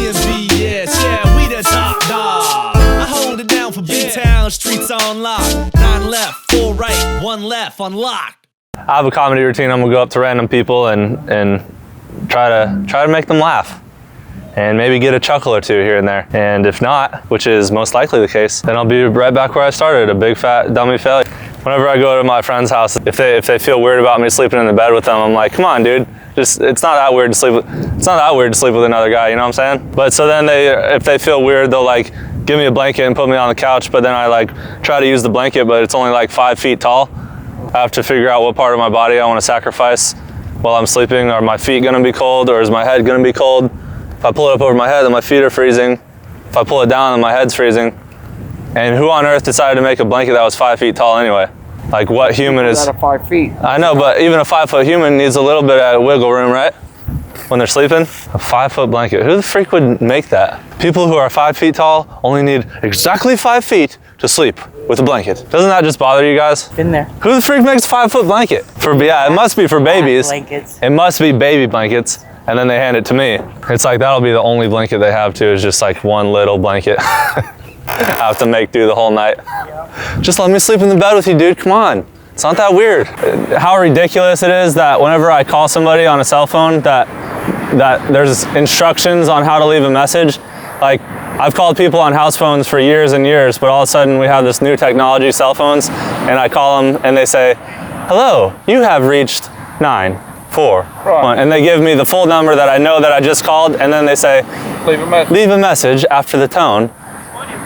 DMV, yes, yeah, we the top dog. I hold it down for B-Town, streets on lock. 9 left, 4 right, 1 left, unlocked. I have a comedy routine. I'm gonna go up to random people and try to make them laugh. And maybe get a chuckle or two here and there. And if not, which is most likely the case, then I'll be right back where I started, a big fat dummy failure. Whenever I go to my friend's house, if they feel weird about me sleeping in the bed with them, I'm like, come on, dude. It's not that weird to sleep with another guy, you know what I'm saying? But so then if they feel weird, they'll like give me a blanket and put me on the couch, but then I like try to use the blanket, but it's only like 5 feet tall. I have to figure out what part of my body I want to sacrifice while I'm sleeping. Are my feet gonna be cold, or is my head gonna be cold? If I pull it up over my head, then my feet are freezing. If I pull it down, then my head's freezing. And who on earth decided to make a blanket that was 5 feet tall anyway? Like what human is... Out of 5 feet. I know, but even a 5-foot human needs a little bit of wiggle room, right? When they're sleeping. A 5-foot blanket. Who the freak would make that? People who are 5 feet tall only need exactly 5 feet to sleep with a blanket. Doesn't that just bother you guys? Been there. Who the freak makes a 5-foot blanket? Yeah, it must be for babies. Blankets. It must be baby blankets. And then they hand it to me. It's like, that'll be the only blanket they have too, is just like one little blanket. I have to make do the whole night. Just let me sleep in the bed with you, dude, come on. It's not that weird. How ridiculous it is that whenever I call somebody on a cell phone that there's instructions on how to leave a message. Like, I've called people on house phones for years and years, but all of a sudden we have this new technology, cell phones, and I call them and they say, hello, you have reached 941, and they give me the full number that I know that I just called, and then they say, leave a message after the tone.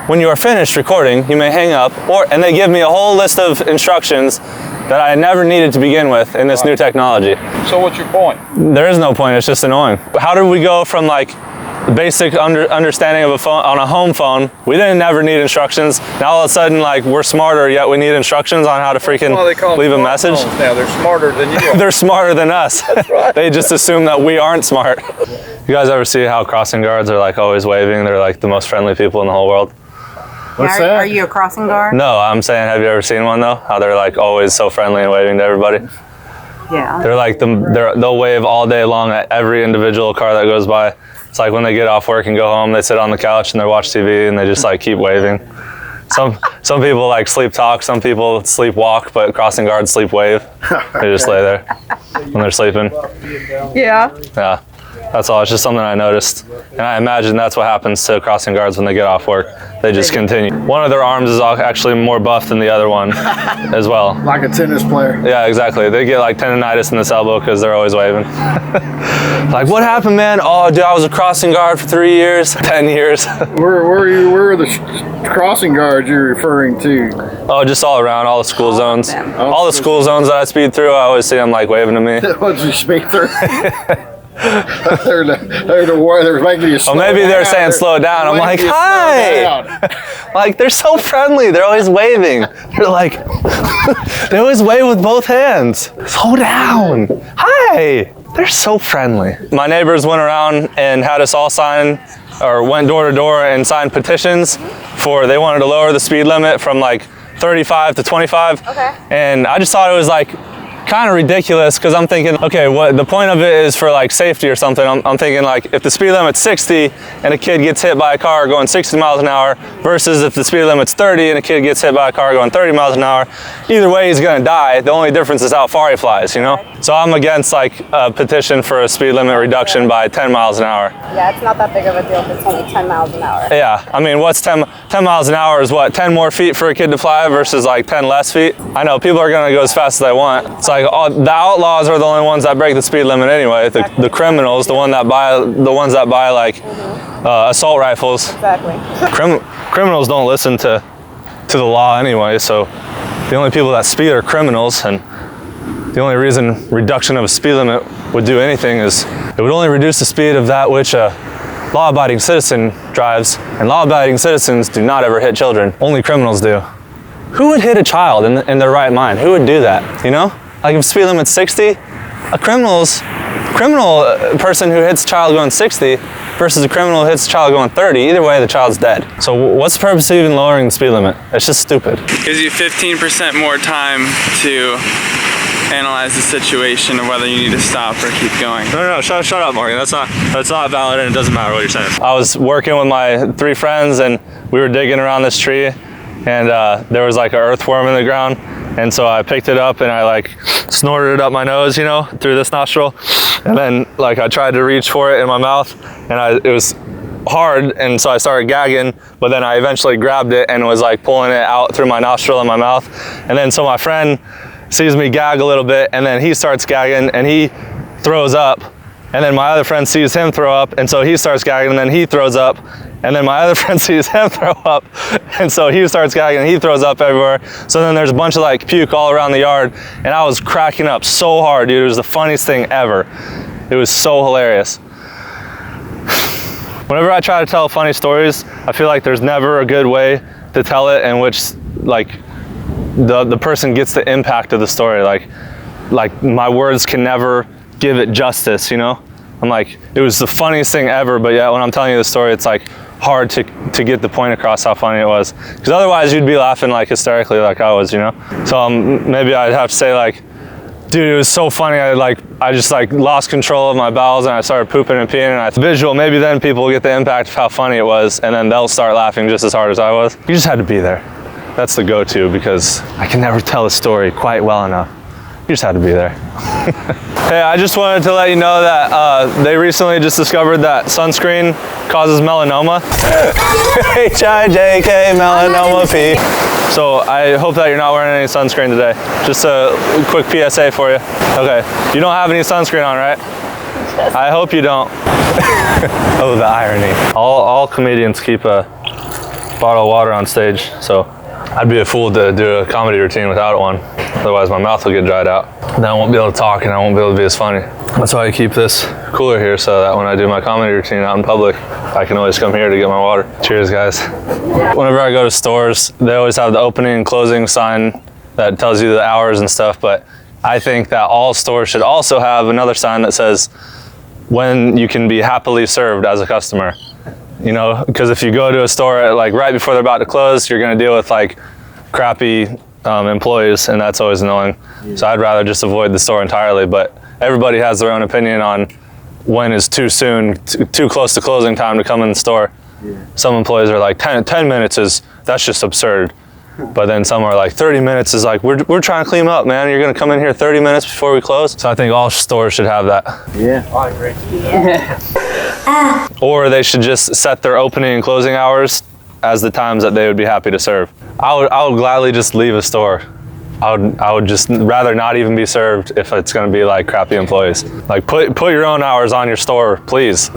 When you are finished recording, you may hang up, and they give me a whole list of instructions that I never needed to begin with in this new technology. So what's your point? There is no point, it's just annoying. How did we go from like the basic understanding of a phone on a home phone? We didn't never need instructions. Now all of a sudden, like, we're smarter, yet we need instructions on how to freaking leave a message. Now they're smarter than you. They're smarter than us. That's right. They just assume that we aren't smart. You guys ever see how crossing guards are like always waving? They're like the most friendly people in the whole world. What's that? Are you a crossing guard? No, I'm saying, have you ever seen one though? How they're like always so friendly and waving to everybody. Yeah. They're like they'll wave all day long at every individual car that goes by. It's like when they get off work and go home, they sit on the couch and they watch TV and they just like keep waving. Some people like sleep talk, some people sleep walk, but crossing guards sleep wave. They just lay there when they're sleeping. Yeah. Yeah. That's all. It's just something I noticed. And I imagine that's what happens to crossing guards when they get off work. They just continue. One of their arms is actually more buff than the other one as well. Like a tennis player. Yeah, exactly. They get like tendonitis in this elbow because they're always waving. Like, what happened, man? Oh, dude, I was a crossing guard for 3 years, 10 years. Where are the crossing guards you're referring to? Oh, just all around, all the school zones. All the school zones that I speed through, I always see them like waving to me. What did you speak through? they're making you slow down. Maybe they're saying they're slow down. I'm like, hi! Like, they're so friendly. They're always waving. They're like, they always wave with both hands. Slow down. Hi! They're so friendly. My neighbors went around and had us all sign, or went door to door and signed petitions they wanted to lower the speed limit from like 35 to 25. Okay. And I just thought it was like, kind of ridiculous, because I'm thinking, okay, what the point of it is for like safety or something. I'm thinking like, if the speed limit's 60 and a kid gets hit by a car going 60 miles an hour versus if the speed limit's 30 and a kid gets hit by a car going 30 miles an hour, either way he's gonna die. The only difference is how far he flies, you know? So I'm against like a petition for a speed limit reduction by 10 miles an hour. Yeah, it's not that big of a deal if it's only 10 miles an hour. Yeah, I mean, what's 10 miles an hour is what, 10 more feet for a kid to fly versus like 10 less feet? I know people are gonna go as fast as they want. It's like, the outlaws are the only ones that break the speed limit anyway. The criminals, the ones that buy like assault rifles. Exactly. Criminals don't listen to the law anyway, so the only people that speed are criminals, and the only reason reduction of a speed limit would do anything is it would only reduce the speed of that which a law-abiding citizen drives, and law-abiding citizens do not ever hit children. Only criminals do. Who would hit a child in their right mind? Who would do that, you know? Like if speed limit's 60, a criminal person who hits a child going 60 versus a criminal who hits a child going 30, either way the child's dead. So what's the purpose of even lowering the speed limit? It's just stupid. Gives you 15% more time to analyze the situation of whether you need to stop or keep going. No, shut up, Morgan. That's not valid, and it doesn't matter what you're saying. I was working with my 3 friends, and we were digging around this tree, and there was like an earthworm in the ground, and so I picked it up and I like snorted it up my nose, you know, through this nostril, and then like I tried to reach for it in my mouth, and it was hard, and so I started gagging, but then I eventually grabbed it and was like pulling it out through my nostril and my mouth, and then so my friend sees me gag a little bit, and then he starts gagging and he throws up, and then my other friend sees him throw up, and so he starts gagging, and then he throws up, and then my other friend sees him throw up, and so he starts gagging and he throws up everywhere. So then there's a bunch of like puke all around the yard, and I was cracking up so hard, dude. It was the funniest thing ever. It was so hilarious. Whenever I try to tell funny stories, I feel like there's never a good way to tell it in which like the person gets the impact of the story. Like my words can never give it justice, you know? I'm like, it was the funniest thing ever, but yeah, when I'm telling you the story, it's like hard to get the point across how funny it was. Because otherwise you'd be laughing like hysterically like I was, you know? So maybe I'd have to say like, dude, it was so funny. I just lost control of my bowels and I started pooping and peeing, and I visual, maybe then people will get the impact of how funny it was, and then they'll start laughing just as hard as I was. You just had to be there. That's the go-to, because I can never tell a story quite well enough. You just had to be there. Hey, I just wanted to let you know that they recently just discovered that sunscreen causes melanoma. H-I-J-K, melanoma P. So I hope that you're not wearing any sunscreen today. Just a quick PSA for you. Okay, you don't have any sunscreen on, right? I hope you don't. Oh, the irony. All comedians keep a bottle of water on stage, so I'd be a fool to do a comedy routine without one. Otherwise my mouth will get dried out. Then I won't be able to talk and I won't be able to be as funny. That's why I keep this cooler here, so that when I do my comedy routine out in public, I can always come here to get my water. Cheers, guys. Whenever I go to stores, they always have the opening and closing sign that tells you the hours and stuff, but I think that all stores should also have another sign that says when you can be happily served as a customer. You know, because if you go to a store like right before they're about to close, you're gonna deal with like crappy employees, and that's always annoying. So I'd rather just avoid the store entirely, but everybody has their own opinion on when is too soon, too close to closing time to come in the store. Some employees are like 10 minutes that's just absurd. But then some are like 30 minutes is like, we're trying to clean up, man. You're gonna come in here 30 minutes before we close. So I think all stores should have that. Yeah, I agree. Yeah. Or they should just set their opening and closing hours as the times that they would be happy to serve. I would gladly just leave a store. I would just rather not even be served if it's gonna be like crappy employees. Like put your own hours on your store, please.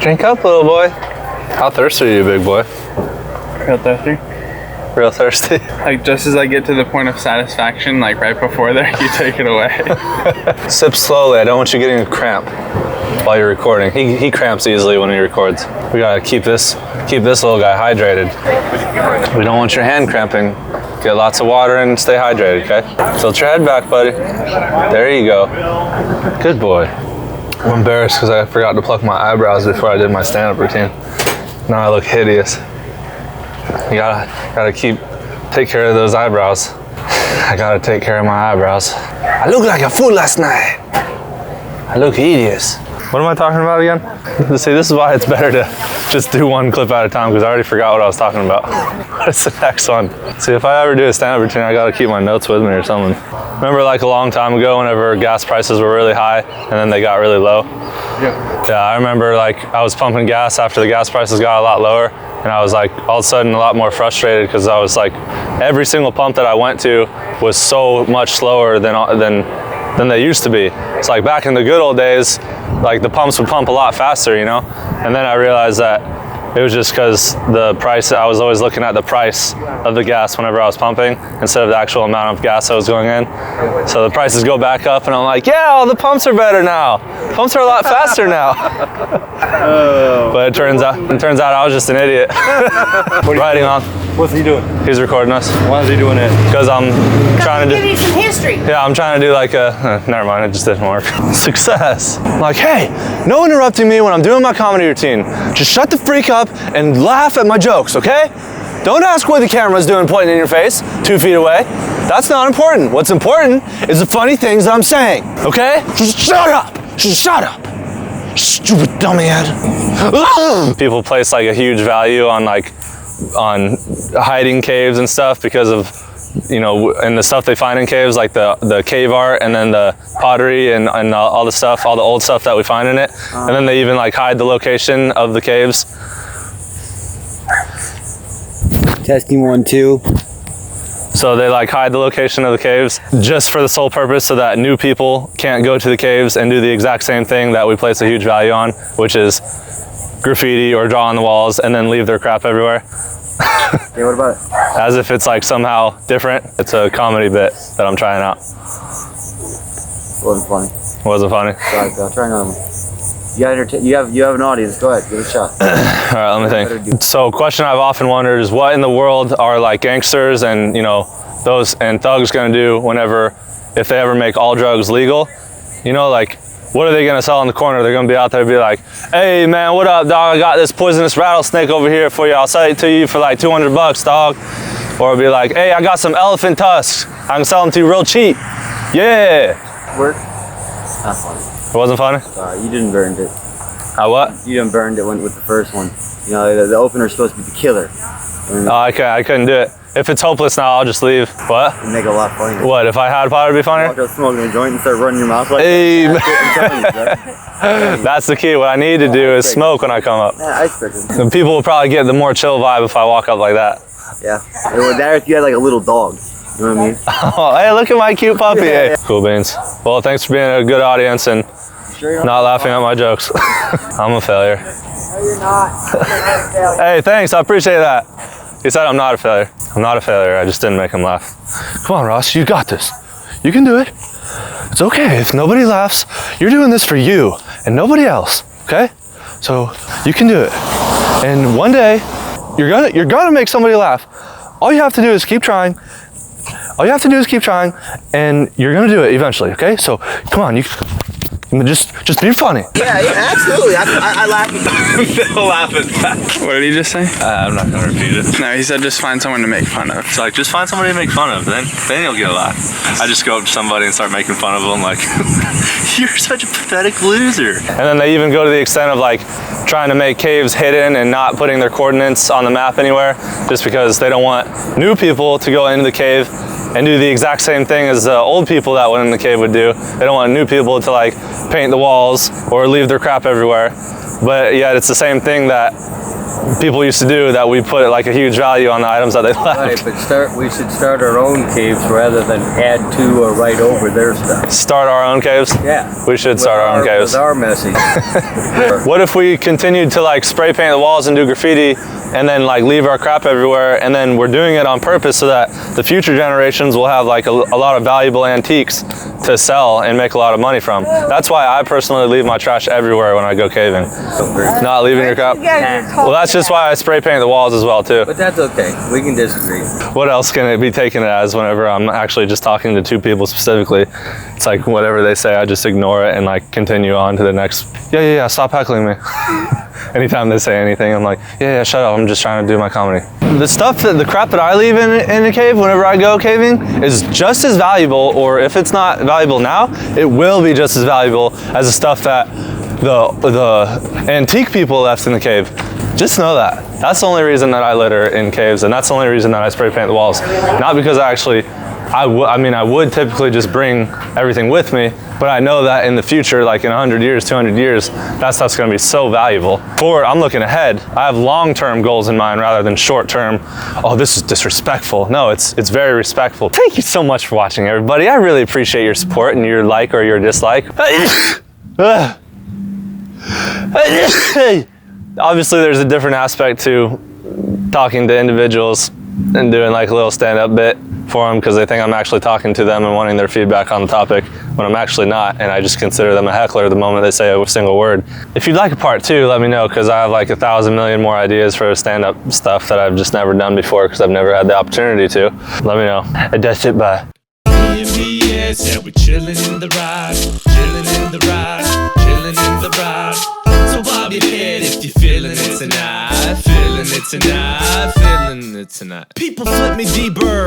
Drink up, little boy. How thirsty are you, big boy? Real thirsty. Real thirsty. Like just as I get to the point of satisfaction, like right before there, you take it away. Sip slowly. I don't want you getting a cramp while you're recording. He cramps easily when he records. We gotta keep this little guy hydrated. We don't want your hand cramping. Get lots of water and stay hydrated, okay? Tilt your head back, buddy. There you go. Good boy. I'm embarrassed because I forgot to pluck my eyebrows before I did my stand-up routine. Now I look hideous. You gotta take care of those eyebrows. I gotta take care of my eyebrows. I look like a fool last night. I look hideous. What am I talking about again? See, this is why it's better to just do one clip at a time, because I already forgot what I was talking about. What's the next one? See, if I ever do a stand-up routine, I gotta keep my notes with me or something. Remember like a long time ago whenever gas prices were really high and then they got really low? Yeah, I remember like I was pumping gas after the gas prices got a lot lower, and I was like all of a sudden a lot more frustrated because I was like, every single pump that I went to was so much slower than they used to be. It's like back in the good old days, like the pumps would pump a lot faster, you know? And then I realized that it was just because the price, I was always looking at the price of the gas whenever I was pumping instead of the actual amount of gas that was going in. So the prices go back up and I'm like, yeah, all the pumps are better now. Pumps are a lot faster now. But it turns out I was just an idiot. Riding on. What's he doing? He's recording us. Why is he doing it? Because I'm trying to give you some history. Yeah, I'm trying to do like a, never mind, it just didn't work. Success. I'm like, hey, no interrupting me when I'm doing my comedy routine. Just shut the freak up and laugh at my jokes, okay? Don't ask what the camera's doing pointing in your face 2 feet away. That's not important. What's important is the funny things that I'm saying, okay? Just shut up. Just shut up. Stupid dummyhead. People place like a huge value on hiding caves and stuff because of, you know, and the stuff they find in caves, like the cave art and then the pottery and all the stuff, all the old stuff that we find in it. And then they even like hide the location of the caves. Testing 1, 2. So they like hide the location of the caves just for the sole purpose so that new people can't go to the caves and do the exact same thing that we place a huge value on, which is graffiti or draw on the walls and then leave their crap everywhere. Yeah, what about it? As if it's like somehow different. It's a comedy bit that I'm trying out. Wasn't funny. Wasn't funny? Sorry, I'll try another one. You have an audience. Go ahead, give it a shot. All right, let me think. So, a question I've often wondered is what in the world are like gangsters and, you know, those and thugs gonna do if they ever make all drugs legal? You know, like, what are they gonna sell on the corner? They're gonna be out there and be like, hey man, what up, dog? I got this poisonous rattlesnake over here for you. I'll sell it to you for like $200, dog. Or it'll be like, hey, I got some elephant tusks. I can sell them to you real cheap. Yeah. Work? Not funny. It wasn't funny? Sorry, you didn't burn it. I what? You didn't burn it with the first one. You know, the opener's supposed to be the killer. Oh, I couldn't do it. If it's hopeless now, I'll just leave. What? It'd make it a lot funnier. What, if I had pot, it'd be funnier? Walk out smoking a joint and start running your mouth like hey, that. I'm telling you, bro. That's the key. What I need to do is smoke when I come up. Yeah, ice pickers. And people will probably get the more chill vibe if I walk up like that. Yeah. It would that if you had like a little dog. You know what I mean? Oh, hey, look at my cute puppy. Hey. Cool beans. Well, thanks for being a good audience and not laughing at my jokes. I'm a failure. No, you're not. Hey, thanks. I appreciate that. He said I'm not a failure. I'm not a failure. I just didn't make him laugh. Come on, Ross. You got this. You can do it. It's okay. If nobody laughs, you're doing this for you and nobody else. Okay? So you can do it. And one day, you're gonna make somebody laugh. All you have to do is keep trying. All you have to do is keep trying, and you're gonna do it eventually. Okay? So come on. You just be funny. Yeah, absolutely. I laugh at Laughing back. What did he just say? I'm not gonna repeat it. No, he said just find someone to make fun of. It's like, just find somebody to make fun of, then you'll get a laugh. I just go up to somebody and start making fun of them, like, you're such a pathetic loser. And then they even go to the extent of like trying to make caves hidden and not putting their coordinates on the map anywhere, just because they don't want new people to go into the cave and do the exact same thing as the old people that went in the cave would do. They don't want new people to like paint the walls or leave their crap everywhere. But yet it's the same thing that people used to do, that we put like a huge value on the items that they left. Right, but we should start our own caves rather than add to or right over their stuff. Start our own caves? Yeah. We should start our own caves. With our message. What if we continued to like spray paint the walls and do graffiti and then like leave our crap everywhere, and then we're doing it on purpose so that the future generations will have like a lot of valuable antiques to sell and make a lot of money from. That's why I personally leave my trash everywhere when I go caving. Not leaving your crap? Well, that's just why I spray paint the walls as well too. But that's okay. We can disagree. What else can it be taken as whenever I'm actually just talking to two people specifically? It's like whatever they say, I just ignore it and like continue on to the next. Yeah, stop heckling me. Anytime they say anything, I'm like, yeah, shut up. I'm just trying to do my comedy. The crap that I leave in a cave whenever I go caving is just as valuable, or if it's not valuable now, it will be just as valuable as the stuff that the antique people left in the cave. Just know that. That's the only reason that I litter in caves, and that's the only reason that I spray paint the walls. Not because I would typically just bring everything with me, but I know that in the future, like in 100 years, 200 years, that stuff's gonna be so valuable. I'm looking ahead. I have long-term goals in mind rather than short-term, oh, this is disrespectful. No, it's very respectful. Thank you so much for watching, everybody. I really appreciate your support and your like or your dislike. Obviously, there's a different aspect to talking to individuals and doing like a little stand-up bit for them because they think I'm actually talking to them and wanting their feedback on the topic when I'm actually not, and I just consider them a heckler the moment they say a single word. If you'd like a part 2, let me know, because I have like 1,000 million more ideas for stand-up stuff that I've just never done before because I've never had the opportunity to. Let me know. And that's it, bye. Yeah, we're chilling in the ride, chilling in the ride, chilling in the ride. So bob your head if you're feeling it tonight. Feeling it tonight. Feeling it tonight. People flip me D-Bird.